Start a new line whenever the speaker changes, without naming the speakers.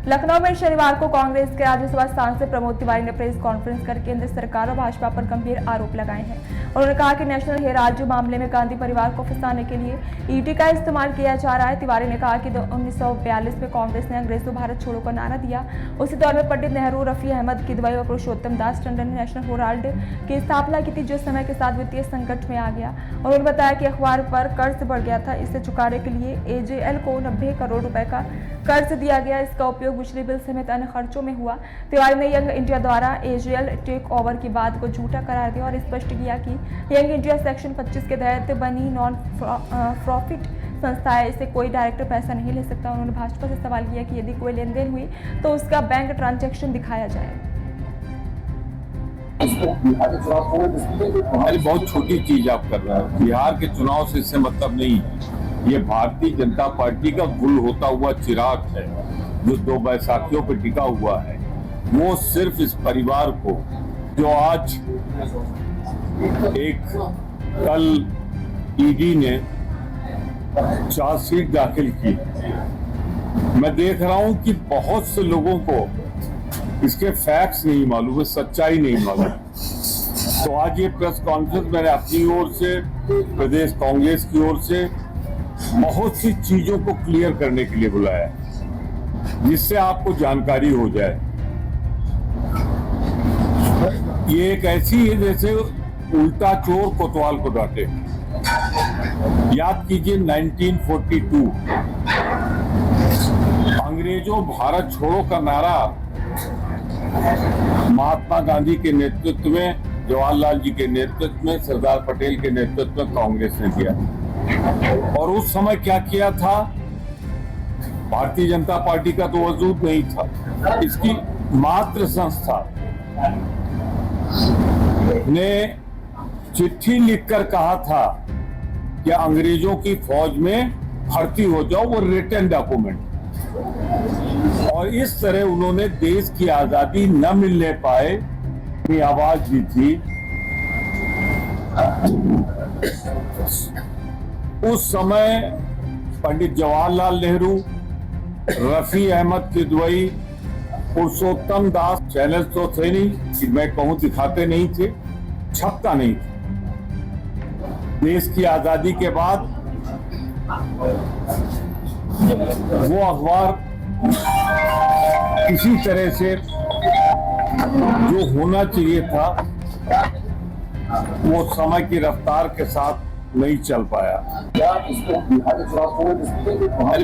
लखनऊ में शनिवार को कांग्रेस के राज्यसभा सांसद प्रमोद तिवारी ने प्रेस कॉन्फ्रेंस कर केंद्र सरकार और भाजपा पर गंभीर आरोप लगाए हैं। उन्होंने कहा कि नेशनल हेराल्ड मामले में गांधी परिवार को फंसाने के लिए ईडी का इस्तेमाल किया जा रहा है। तिवारी ने कहा कि 1942 में कांग्रेस ने अंग्रेजों भारत छोड़ो का नारा दिया। उसी दौर में पंडित नेहरू, रफी अहमद किदवई और पुरुषोत्तम दास टंडन ने नेशनल हेराल्ड की स्थापना की थी, जो समय के साथ वित्तीय संकट में आ गया। उन्होंने बताया कि अखबार पर कर्ज बढ़ गया था, इसे चुकाने के लिए एजेएल को 90 करोड़ रुपए का कर्ज दिया गया। इसका उपयोग बिजली बिल समेत अन्य खर्चों में हुआ। तिवारी ने यंग इंडिया द्वारा एजेएल टेक ओवर की बात को झूठा करार दिया और स्पष्ट किया कि यंग इंडिया सेक्शन 25 के तहत बनी नॉन प्रॉफिट संस्था है, इससे कोई डायरेक्टर पैसा नहीं ले सकता। उन्होंने भाजपा से सवाल किया कि यदि कोई लेन देन हुई तो उसका बैंक ट्रांजैक्शन दिखाया जाए।
बहुत छोटी चीज आप कर रहे हैं। बिहार के चुनाव से इससे मतलब नहीं है। ये भारतीय जनता पार्टी का गुल होता हुआ चिराग है जो 2 बैसाखियों पर टिका हुआ है। वो सिर्फ इस परिवार को जो आज एक कल ईडी ने चार्जशीट दाखिल की, मैं देख रहा हूं कि बहुत से लोगों को इसके फैक्ट्स नहीं मालूम है, सच्चाई नहीं मालूम। तो आज ये प्रेस कॉन्फ्रेंस मैंने अपनी ओर से, प्रदेश कांग्रेस की ओर से बहुत सी चीजों को क्लियर करने के लिए बुलाया, जिससे आपको जानकारी हो जाए। ये एक ऐसी है जैसे उल्टा चोर कोतवाल को डांटे। याद कीजिए 1942 अंग्रेजों भारत छोड़ो का नारा महात्मा गांधी के नेतृत्व में, जवाहरलाल जी के नेतृत्व में, सरदार पटेल के नेतृत्व में कांग्रेस ने दिया। और उस समय क्या किया था? भारतीय जनता पार्टी का तो वजूद नहीं था। इसकी मात्र संस्था ने चिट्ठी लिखकर कहा था कि अंग्रेजों की फौज में भर्ती हो जाओ, वो रिटन डॉक्यूमेंट। और इस तरह उन्होंने देश की आजादी न मिलने पाए अपनी आवाज दी थी। उस समय पंडित जवाहरलाल नेहरू, रफी अहमद किदवई, पुरुषोत्तम दास चैनल तो थे नहीं कि मैं कहूं दिखाते नहीं थे, छपता नहीं था। देश की आजादी के बाद वो अखबार किसी तरह से जो होना चाहिए था वो समय की रफ्तार के साथ नहीं चल पाया। क्या इसको बिहार के चुनाव को बहुत